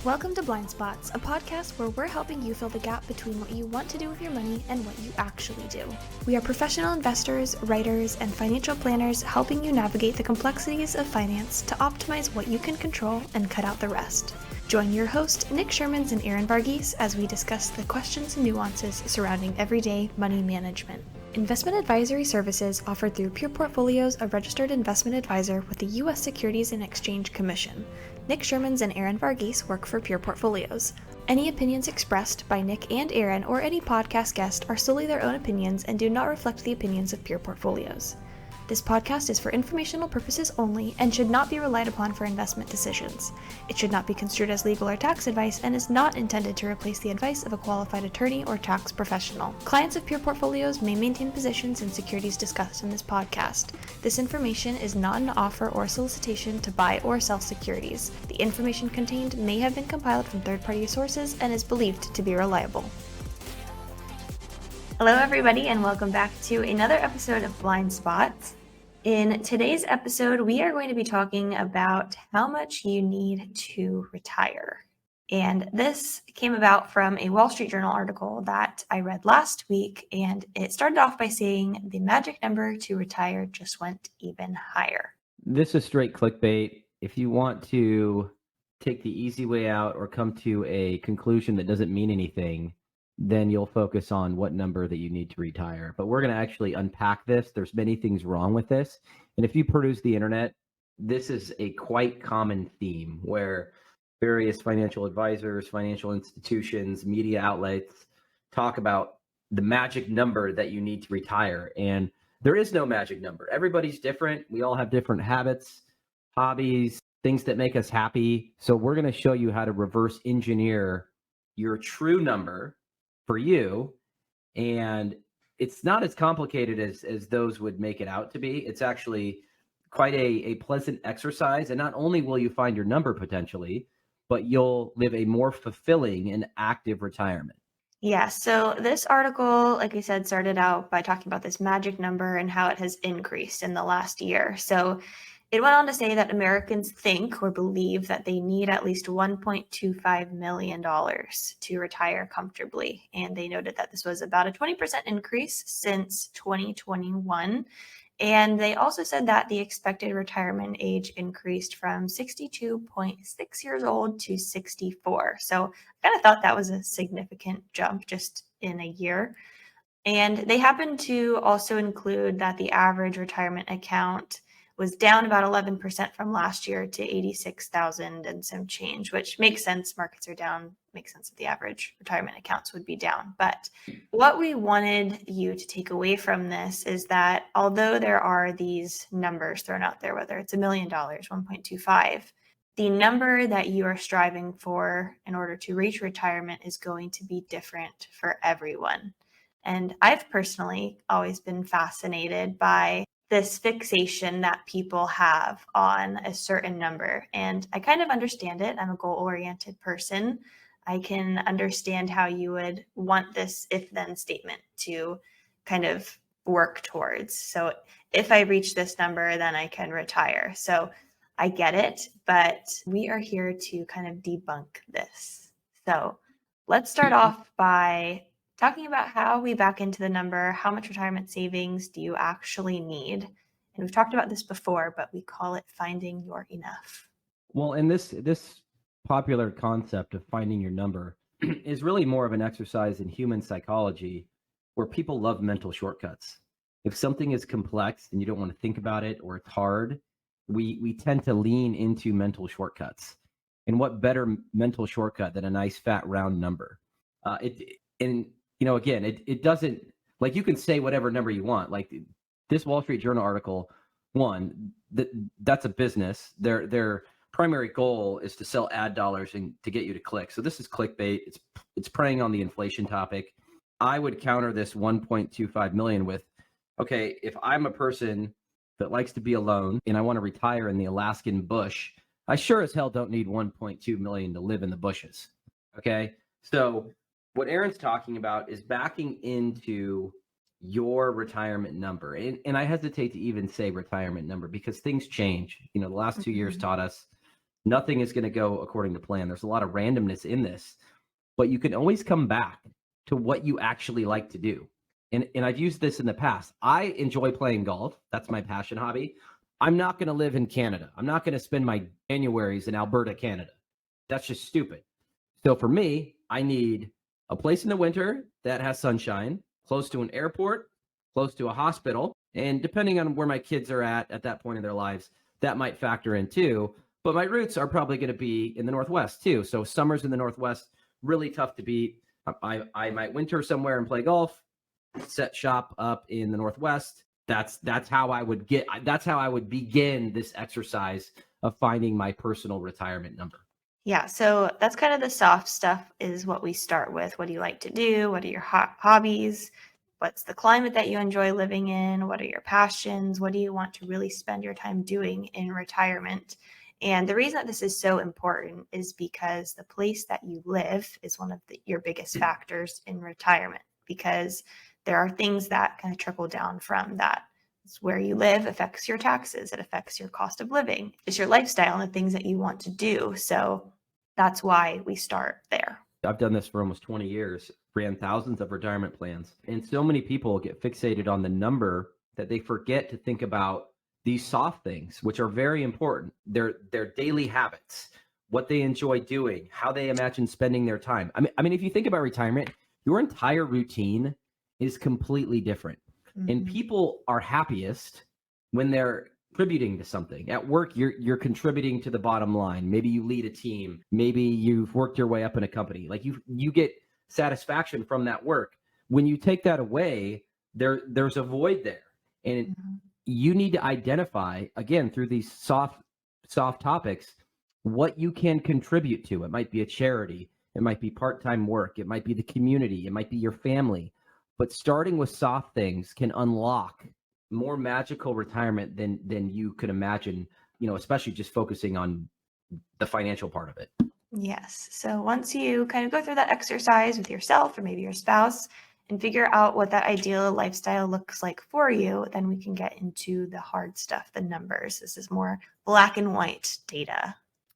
Welcome to Blind Spots, a podcast where we're helping you fill the gap between what you want to do with your money and what you actually do. We are professional investors, writers, and financial planners helping you navigate the complexities of finance to optimize what you can control and cut out the rest. Join your host, Nick Shermans and Aaron Varghese, as we discuss the questions and nuances surrounding everyday money management. Investment advisory services offered through Pure Portfolios, a registered investment advisor with the U.S. Securities and Exchange Commission. Nick Shermans and Aaron Varghese work for Pure Portfolios. Any opinions expressed by Nick and Aaron or any podcast guest are solely their own opinions and do not reflect the opinions of Pure Portfolios. This podcast is for informational purposes only and should not be relied upon for investment decisions. It should not be construed as legal or tax advice and is not intended to replace the advice of a qualified attorney or tax professional. Clients of Pure Portfolios may maintain positions in securities discussed in this podcast. This information is not an offer or solicitation to buy or sell securities. The information contained may have been compiled from third-party sources and is believed to be reliable. Hello, everybody, and welcome back to another episode of Blind Spots. In today's episode, we are going to be talking about how much you need to retire. And this came about from a Wall Street Journal article that I read last week, and it started off by saying the magic number to retire just went even higher. This is straight clickbait. If you want to take the easy way out or come to a conclusion that doesn't mean anything, then you'll focus on what number that you need to retire. But we're going to actually unpack this. There's many things wrong with this. And if you peruse the internet, this is a quite common theme where various financial advisors, financial institutions, media outlets talk about the magic number that you need to retire. And there is no magic number. Everybody's different. We all have different habits, hobbies, things that make us happy. So we're going to show you how to reverse engineer your true number for you. And it's not as complicated as those would make it out to be. It's actually quite a pleasant exercise. And not only will you find your number potentially, but you'll live a more fulfilling and active retirement. Yeah, so this article, like I said, started out by talking about this magic number and how it has increased in the last year. So it went on to say that Americans think or believe that they need at least $1.25 million to retire comfortably. And they noted that this was about a 20% increase since 2021. And they also said that the expected retirement age increased from 62.6 years old to 64. So I kind of thought that was a significant jump just in a year. And they happen to also include that the average retirement account was down about 11% from last year to 86,000 and some change, which makes sense. Markets are down, makes sense that the average retirement accounts would be down. But what we wanted you to take away from this is that although there are these numbers thrown out there, whether it's $1 million, 1.25, the number that you are striving for in order to reach retirement is going to be different for everyone. And I've personally always been fascinated by this fixation that people have on a certain number. And I kind of understand it. I'm a goal-oriented person. I can understand how you would want this if-then statement to kind of work towards. So if I reach this number, then I can retire. So I get it, but we are here to kind of debunk this. So let's start off by talking about how we back into the number. How much retirement savings do you actually need? And we've talked about this before, but we call it finding your enough. Well, and this popular concept of finding your number is really more of an exercise in human psychology where people love mental shortcuts. If something is complex and you don't want to think about it or it's hard, we tend to lean into mental shortcuts. And what better mental shortcut than a nice fat round number? It doesn't, like, you can say whatever number you want. Like this Wall Street Journal article, that's a business. Their primary goal is to sell ad dollars and to get you to click. So this is clickbait. It's preying on the inflation topic. I would counter this 1.25 million with, okay, if I'm a person that likes to be alone and I want to retire in the Alaskan bush, I sure as hell don't need 1.2 million to live in the bushes. Okay. So what Aaron's talking about is backing into your retirement number. And I hesitate to even say retirement number because things change. The last 2 years taught us Nothing is going to go according to plan. There's a lot of randomness in this, but you can always come back to what you actually like to do. And I've used this in the past. I enjoy playing golf. That's my passion hobby. I'm not going to live in Canada. I'm not going to spend my Januaries in Alberta, Canada. That's just stupid. So for me, I need a place in the winter that has sunshine, close to an airport, close to a hospital. And depending on where my kids are at that point in their lives, that might factor in too. But my roots are probably going to be in the Northwest too. So summers in the Northwest, really tough to beat. I might winter somewhere and play golf, set shop up in the Northwest. That's how I would begin this exercise of finding my personal retirement number. Yeah, so that's kind of the soft stuff is what we start with. What do you like to do? What are your hobbies? What's the climate that you enjoy living in? What are your passions? What do you want to really spend your time doing in retirement? And the reason that this is so important is because the place that you live is one of your biggest factors in retirement, because there are things that kind of trickle down from that. It's where you live affects your taxes. It affects your cost of living. It's your lifestyle and the things that you want to do. So that's why we start there. I've done this for almost 20 years, ran thousands of retirement plans. And so many people get fixated on the number that they forget to think about these soft things, which are very important. Their daily habits, what they enjoy doing, how they imagine spending their time. I mean, if you think about retirement, your entire routine is completely different. Mm-hmm. And people are happiest when they're contributing to something. At work, you're contributing to the bottom line. Maybe you lead a team. Maybe you've worked your way up in a company. Like you get satisfaction from that work. When you take that away, there's a void there. And mm-hmm. you need to identify, again, through these soft topics, what you can contribute to. It might be a charity. It might be part-time work. It might be the community. It might be your family. But starting with soft things can unlock more magical retirement than you could imagine, especially just focusing on the financial part of it. Yes. So once you kind of go through that exercise with yourself or maybe your spouse and figure out what that ideal lifestyle looks like for you, then we can get into the hard stuff, the numbers. This is more black and white data.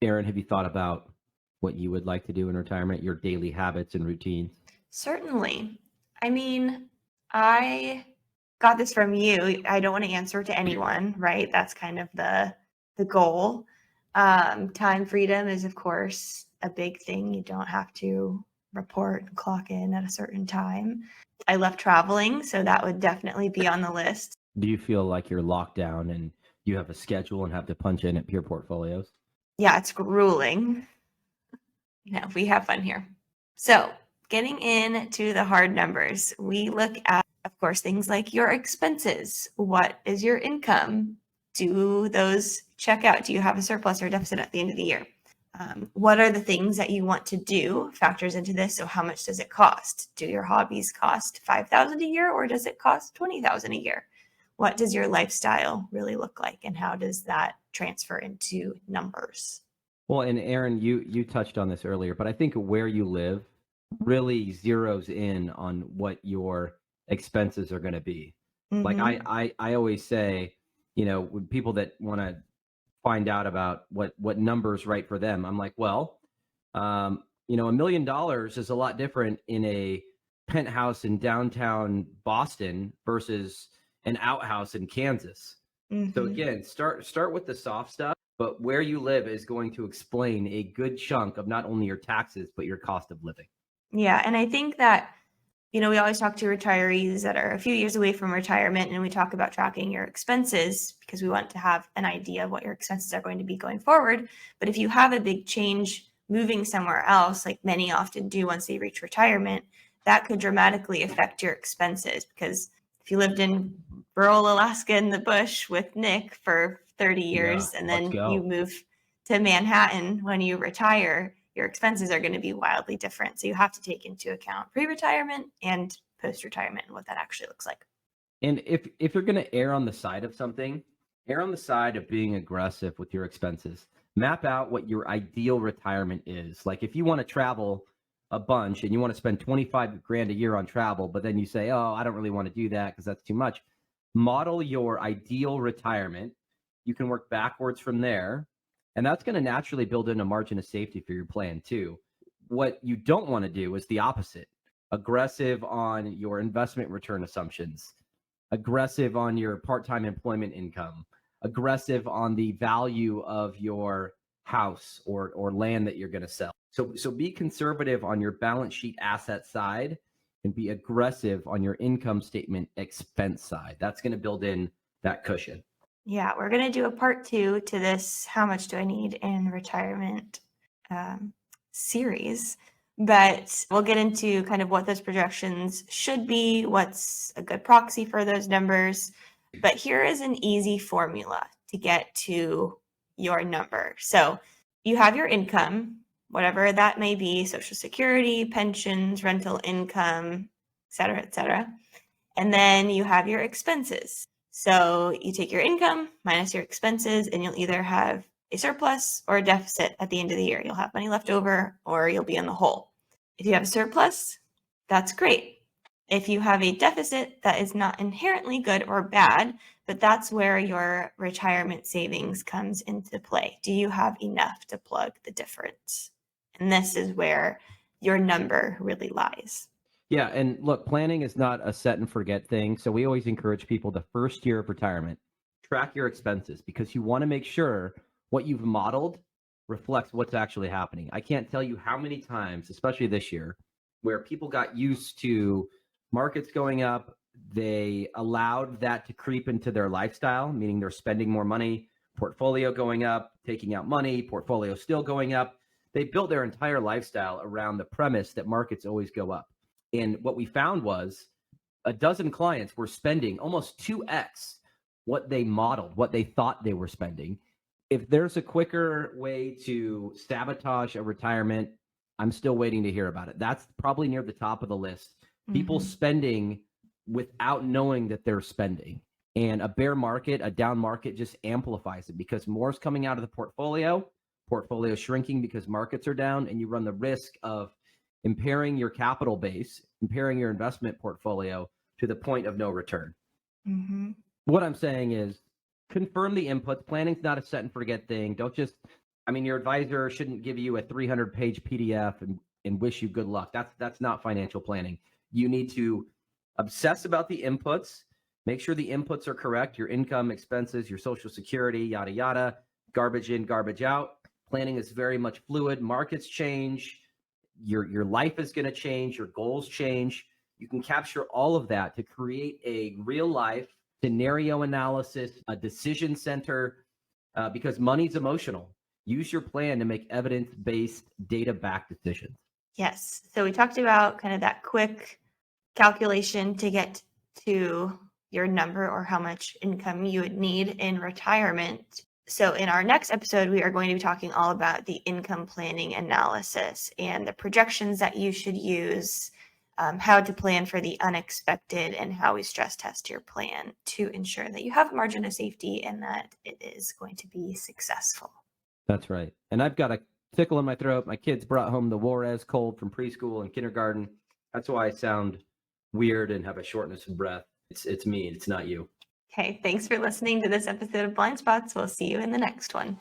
Erin, have you thought about what you would like to do in retirement, your daily habits and routines? Certainly. I mean, I got this from you. I don't want to answer to anyone, right? That's kind of the goal. Time freedom is, of course, a big thing. You don't have to report and clock in at a certain time. I love traveling, so that would definitely be on the list. Do you feel like you're locked down and you have a schedule and have to punch in at peer portfolios? Yeah, it's grueling. No, we have fun here. So getting into the hard numbers, we look at, of course, things like your expenses. What is your income? Do those check out? Do you have a surplus or deficit at the end of the year? What are the things that you want to do? Factors into this. So how much does it cost? Do your hobbies cost $5,000 a year or does it cost $20,000 a year? What does your lifestyle really look like and how does that transfer into numbers? Well, and Erin, you touched on this earlier, but I think where you live really zeroes in on what your expenses are going to be. Mm-hmm. Like I always say, with people that want to find out about what numbers right for them, I'm like, well, $1 million is a lot different in a penthouse in downtown Boston versus an outhouse in Kansas. Mm-hmm. So again, start with the soft stuff, but where you live is going to explain a good chunk of not only your taxes, but your cost of living. Yeah. And I think that, we always talk to retirees that are a few years away from retirement and we talk about tracking your expenses because we want to have an idea of what your expenses are going to be going forward. But if you have a big change moving somewhere else, like many often do once they reach retirement, that could dramatically affect your expenses because if you lived in rural Alaska in the bush with Nick for 30 years and then you move to Manhattan when you retire, your expenses are going to be wildly different. So you have to take into account pre-retirement and post-retirement and what that actually looks like. And if you're going to err on the side of something, err on the side of being aggressive with your expenses. Map out what your ideal retirement is. Like if you want to travel a bunch and you want to spend $25,000 a year on travel, but then you say, oh, I don't really want to do that because that's too much. Model your ideal retirement. You can work backwards from there. And that's going to naturally build in a margin of safety for your plan too. What you don't want to do is the opposite. Aggressive on your investment return assumptions, aggressive on your part-time employment income, aggressive on the value of your house or land that you're going to sell. So be conservative on your balance sheet asset side and be aggressive on your income statement expense side. That's going to build in that cushion. Yeah, we're going to do a part 2 to this how much do I need in retirement series, but we'll get into kind of what those projections should be, what's a good proxy for those numbers. But here is an easy formula to get to your number. So you have your income, whatever that may be, Social Security, pensions, rental income, et cetera. And then you have your expenses. So you take your income minus your expenses, and you'll either have a surplus or a deficit at the end of the year. You'll have money left over, or you'll be in the hole. If you have a surplus, that's great. If you have a deficit, that is not inherently good or bad, but that's where your retirement savings comes into play. Do you have enough to plug the difference? And this is where your number really lies. Yeah, and look, planning is not a set and forget thing. So we always encourage people the first year of retirement, track your expenses because you want to make sure what you've modeled reflects what's actually happening. I can't tell you how many times, especially this year, where people got used to markets going up, they allowed that to creep into their lifestyle, meaning they're spending more money, portfolio going up, taking out money, portfolio still going up. They built their entire lifestyle around the premise that markets always go up. And what we found was a dozen clients were spending almost 2x what they modeled, what they thought they were spending. If there's a quicker way to sabotage a retirement, I'm still waiting to hear about it. That's probably near the top of the list. People spending without knowing that they're spending. And a bear market, a down market just amplifies it because more is coming out of the portfolio shrinking because markets are down, and you run the risk of impairing your capital base, impairing your investment portfolio to the point of no return. What I'm saying is confirm the inputs. Planning's not a set and forget thing. Don't just, your advisor shouldn't give you a 300-page PDF and wish you good luck. That's not financial planning. You need to obsess about the inputs, make sure the inputs are correct, your income, expenses, your Social Security, yada, yada, garbage in, garbage out. Planning is very much fluid. Markets change. Your life is going to change. Your goals change. You can capture all of that to create a real life scenario analysis, a decision center, because money's emotional. Use your plan to make evidence-based, data-backed decisions. Yes. So we talked about kind of that quick calculation to get to your number or how much income you would need in retirement. So in our next episode, we are going to be talking all about the income planning analysis and the projections that you should use, how to plan for the unexpected, and how we stress test your plan to ensure that you have a margin of safety and that it is going to be successful. That's right. And I've got a tickle in my throat. My kids brought home the Juarez cold from preschool and kindergarten. That's why I sound weird and have a shortness of breath. It's me. It's not you. Okay, thanks for listening to this episode of Blind Spots. We'll see you in the next one.